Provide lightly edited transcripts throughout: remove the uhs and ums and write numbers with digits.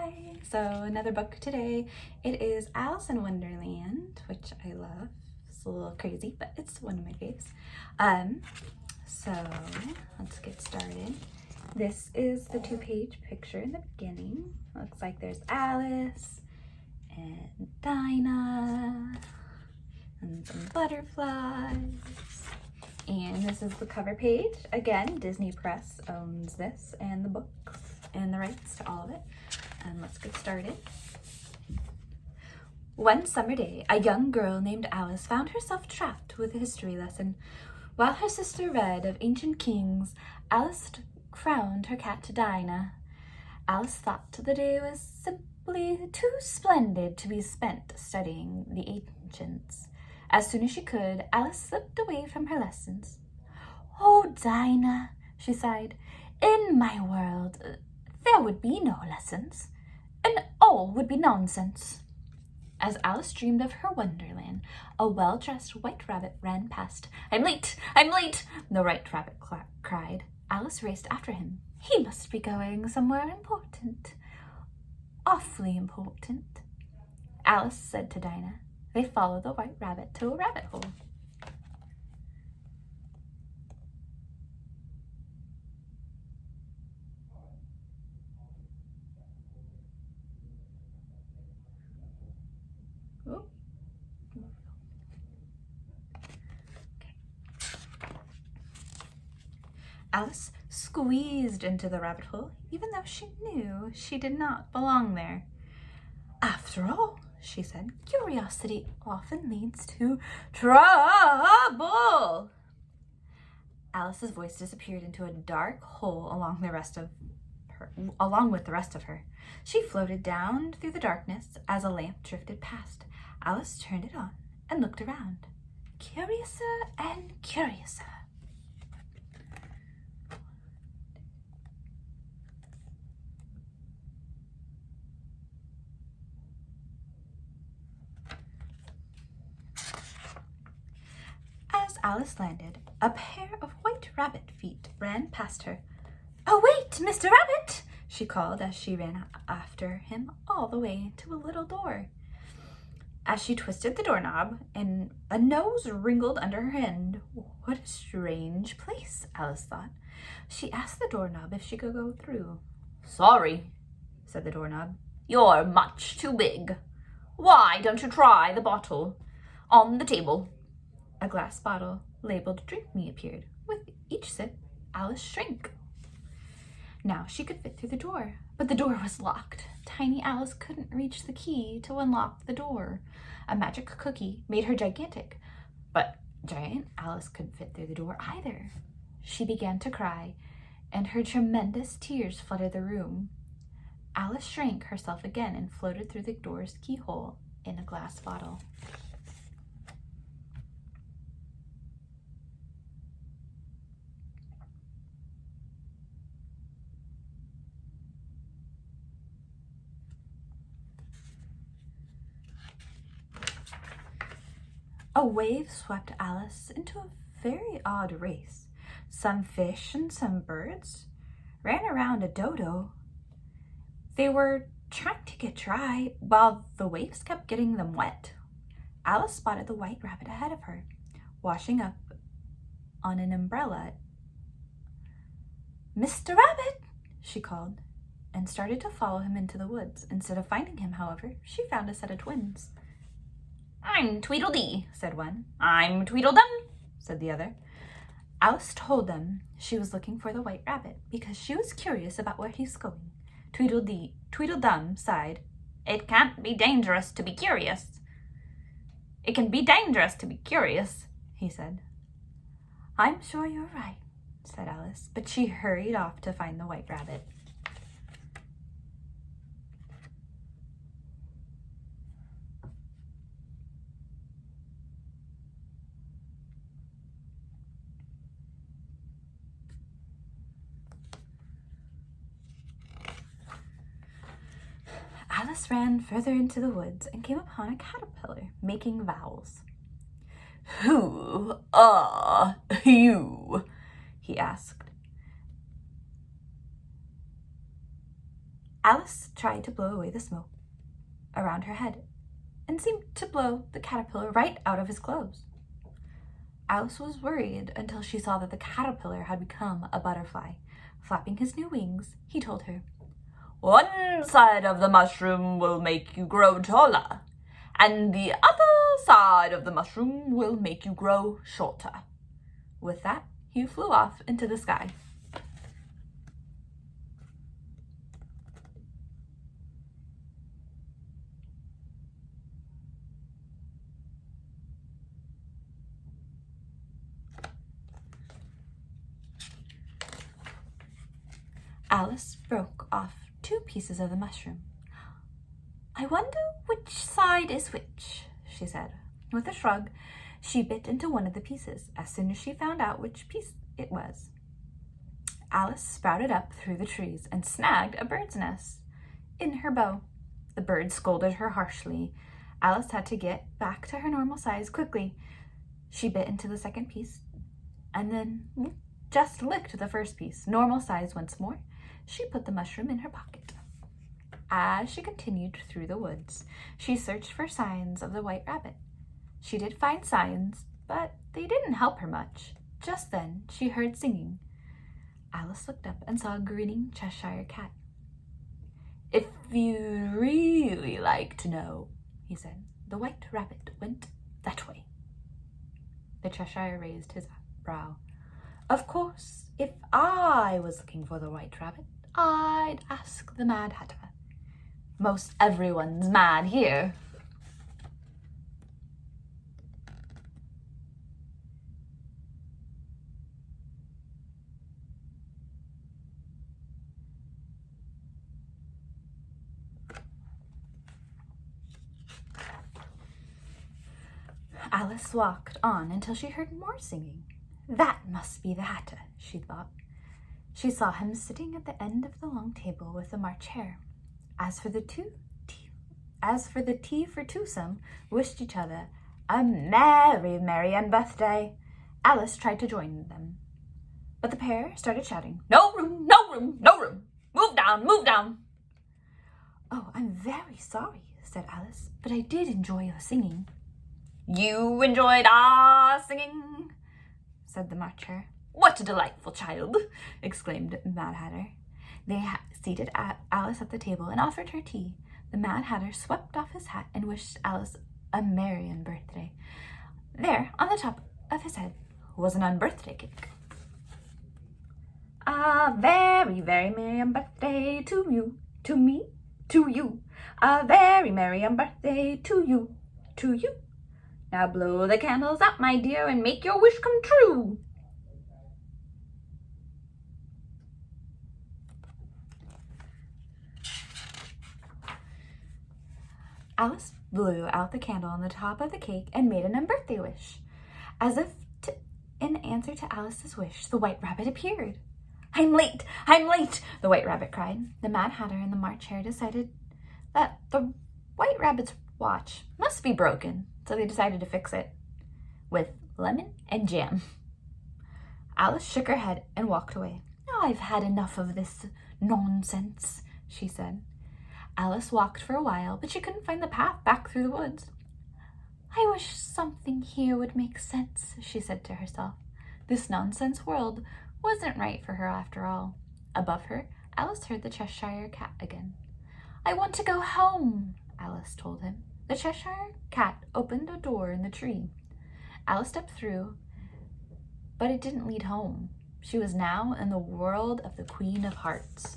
Hi! So another book today. It is Alice in Wonderland, which I love. It's a little crazy, but it's one of my faves. So let's get started. This is the 2-page picture in the beginning. Looks like there's Alice and Dinah and some butterflies. And this is the cover page. Again, Disney Press owns this and the books and the rights to all of it. And let's get started. One summer day, a young girl named Alice found herself trapped with a history lesson. While her sister read of ancient kings, Alice crowned her cat Dinah. Alice thought the day was simply too splendid to be spent studying the ancients. As soon as she could, Alice slipped away from her lessons. "Oh, Dinah," she sighed, "in my world, there would be no lessons, and all would be nonsense." As Alice dreamed of her Wonderland, a well-dressed white rabbit ran past. "I'm late! I'm late!" the white rabbit cried. Alice raced after him. He must be going somewhere important. Awfully important. Alice said to Dinah. They followed the white rabbit to a rabbit hole. Oh. Okay. Alice squeezed into the rabbit hole, even though she knew she did not belong there. "After all," she said, "curiosity often leads to trouble." Alice's voice disappeared into a dark hole along with the rest of her. She floated down through the darkness as a lamp drifted past. Alice turned it on and looked around. Curiouser and curiouser. As Alice landed, a pair of white rabbit feet ran past her. "Oh, wait, Mr. Rabbit!" she called as she ran after him all the way to a little door. As she twisted the doorknob, and a nose wrinkled under her hand. What a strange place, Alice thought. She asked the doorknob if she could go through. "Sorry," said the doorknob. "You're much too big. Why don't you try the bottle on the table?" A glass bottle labeled "Drink Me" appeared. With each sip, Alice shrank. Now she could fit through the door, but the door was locked. Tiny Alice couldn't reach the key to unlock the door. A magic cookie made her gigantic, but giant Alice couldn't fit through the door either. She began to cry, and her tremendous tears flooded the room. Alice shrank herself again and floated through the door's keyhole in a glass bottle. A wave swept Alice into a very odd race. Some fish and some birds ran around a dodo. They were trying to get dry while the waves kept getting them wet. Alice spotted the white rabbit ahead of her, washing up on an umbrella. "Mr. Rabbit," she called, and started to follow him into the woods. Instead of finding him, however, she found a set of twins. "I'm Tweedledee," said one. "I'm Tweedledum," said the other. Alice told them she was looking for the white rabbit because she was curious about where he's going. Tweedledum sighed. "It can't be dangerous to be curious." "It can be dangerous to be curious," he said. "I'm sure you're right," said Alice, but she hurried off to find the white rabbit. Alice ran further into the woods and came upon a caterpillar making vows. "Who are you?" he asked. Alice tried to blow away the smoke around her head and seemed to blow the caterpillar right out of his clothes. Alice was worried until she saw that the caterpillar had become a butterfly. Flapping his new wings, he told her, "One side of the mushroom will make you grow taller, and the other side of the mushroom will make you grow shorter." With that, he flew off into the sky. Alice broke off 2 pieces of the mushroom. "I wonder which side is which," she said. With a shrug, she bit into one of the pieces as soon as she found out which piece it was. Alice sprouted up through the trees and snagged a bird's nest in her bow. The bird scolded her harshly. Alice had to get back to her normal size quickly. She bit into the second piece and then just licked the first piece, normal size once more. She put the mushroom in her pocket. As she continued through the woods, she searched for signs of the White Rabbit. She did find signs, but they didn't help her much. Just then, she heard singing. Alice looked up and saw a grinning Cheshire Cat. "If you'd really like to know," he said, "the White Rabbit went that way." The Cheshire raised his brow. "Of course, if I was looking for the White Rabbit, I'd ask the Mad Hatter. Most everyone's mad here." Alice walked on until she heard more singing. That must be the Hatter, she thought. She saw him sitting at the end of the long table with the March hare. As for the tea for twosome, wished each other a merry birthday. Alice tried to join them, but the pair started shouting, "No room, no room, no room! Move down, move down!" "Oh, I'm very sorry," said Alice, "but I did enjoy your singing." "You enjoyed our singing?" said the March hare. "What a delightful child!" exclaimed Mad Hatter. They seated Alice at the table and offered her tea. The Mad Hatter swept off his hat and wished Alice a merry birthday. There, on the top of his head, was an unbirthday cake. "A very, very merry birthday to you, to me, to you. A very merry birthday to you, to you. Now blow the candles out, my dear, and make your wish come true." Alice blew out the candle on the top of the cake and made an unbirthday wish. As if in answer to Alice's wish, the White Rabbit appeared. I'm late! The White Rabbit cried. The Mad Hatter and the March hare decided that the White Rabbit's watch must be broken, so they decided to fix it with lemon and jam. Alice shook her head and walked away. "Oh, I've had enough of this nonsense," she said. Alice walked for a while, but she couldn't find the path back through the woods. "I wish something here would make sense," she said to herself. This nonsense world wasn't right for her after all. Above her, Alice heard the Cheshire Cat again. "I want to go home," Alice told him. The Cheshire Cat opened a door in the tree. Alice stepped through, but it didn't lead home. She was now in the world of the Queen of Hearts.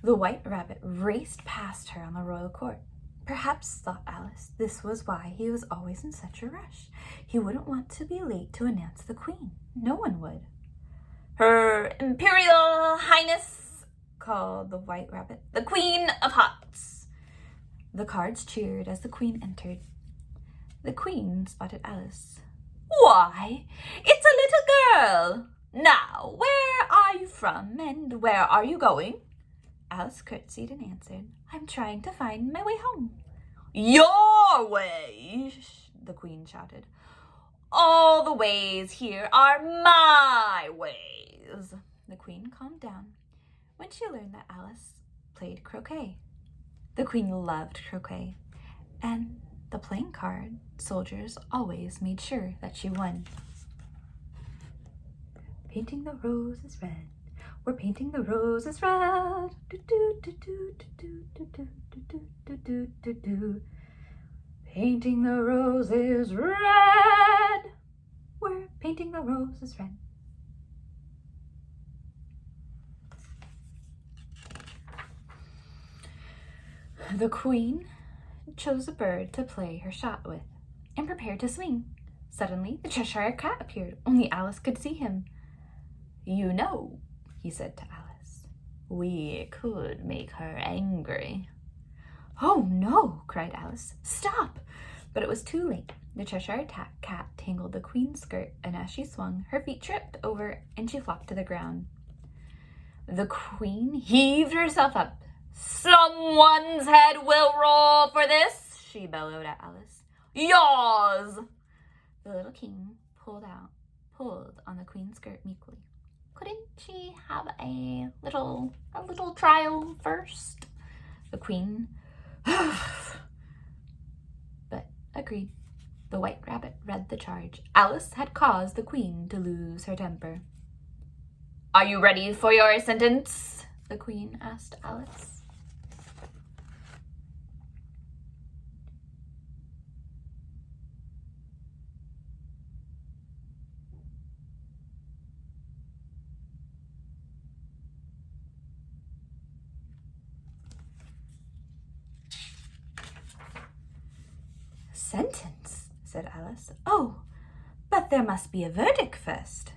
The White Rabbit raced past her on the royal court. Perhaps, thought Alice, this was why he was always in such a rush. He wouldn't want to be late to announce the Queen. No one would. "Her Imperial Highness," called the White Rabbit, "the Queen of Hearts." The cards cheered as the Queen entered. The Queen spotted Alice. "Why, it's a little girl! Now, where are you from and where are you going?" Alice curtsied and answered, "I'm trying to find my way home." "Your way," the Queen shouted. "All the ways here are my ways." The Queen calmed down when she learned that Alice played croquet. The Queen loved croquet, and the playing card soldiers always made sure that she won. Painting the roses red, we're painting the roses red. Do do do do do do do do do do do do. Painting the roses red, we're painting the roses red. The Queen chose a bird to play her shot with and prepared to swing. Suddenly, the Cheshire Cat appeared. Only Alice could see him. "You know," he said to Alice, "we could make her angry." "Oh, no," cried Alice. "Stop!" But it was too late. The Cheshire Cat tangled the Queen's skirt, and as she swung, her feet tripped over and she flopped to the ground. The Queen heaved herself up. "Someone's head will roll for this," she bellowed at Alice. "Yours!" The little king pulled on the Queen's skirt meekly. "Couldn't she have a little trial first?" The Queen but agreed. The White Rabbit read the charge. Alice had caused the Queen to lose her temper. "Are you ready for your sentence?" the Queen asked Alice. "Sentence," said Alice. "Oh, but there must be a verdict first."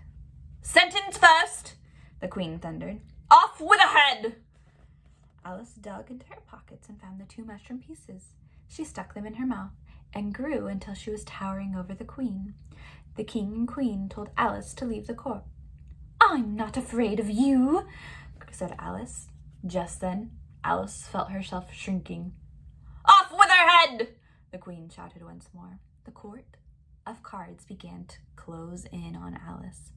"Sentence first," the Queen thundered. "Off with a head!" Alice dug into her pockets and found the 2 mushroom pieces. She stuck them in her mouth and grew until she was towering over the Queen. The King and Queen told Alice to leave the court. "I'm not afraid of you," said Alice. Just then, Alice felt herself shrinking. "Off with her head!" the Queen shouted once more. The court of cards began to close in on Alice.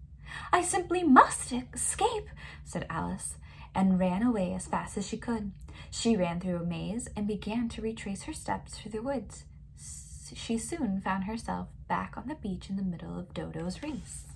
"I simply must escape," said Alice, and ran away as fast as she could. She ran through a maze and began to retrace her steps through the woods. She soon found herself back on the beach in the middle of Dodo's race.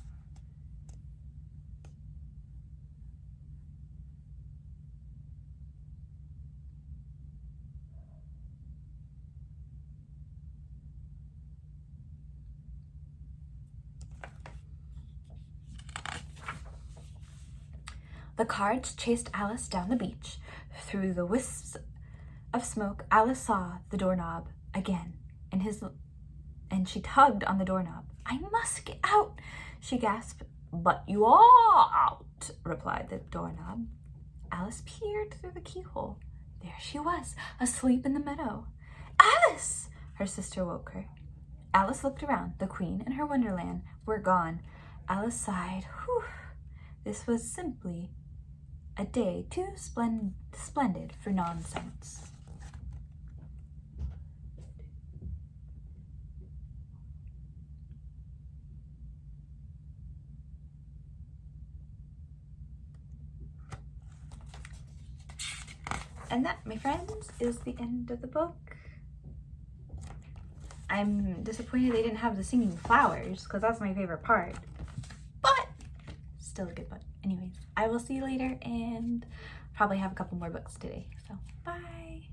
The cards chased Alice down the beach. Through the wisps of smoke, Alice saw the doorknob again, and she tugged on the doorknob. "I must get out," she gasped. "But you are out," replied the doorknob. Alice peered through the keyhole. There she was, asleep in the meadow. "Alice!" Her sister woke her. Alice looked around. The Queen and her Wonderland were gone. Alice sighed. Whew! This was simply a day too splendid for nonsense. And that, my friends, is the end of the book. I'm disappointed they didn't have the singing flowers, because that's my favorite part. But still a good book. Anyways, I will see you later, and probably have a couple more books today. So, bye!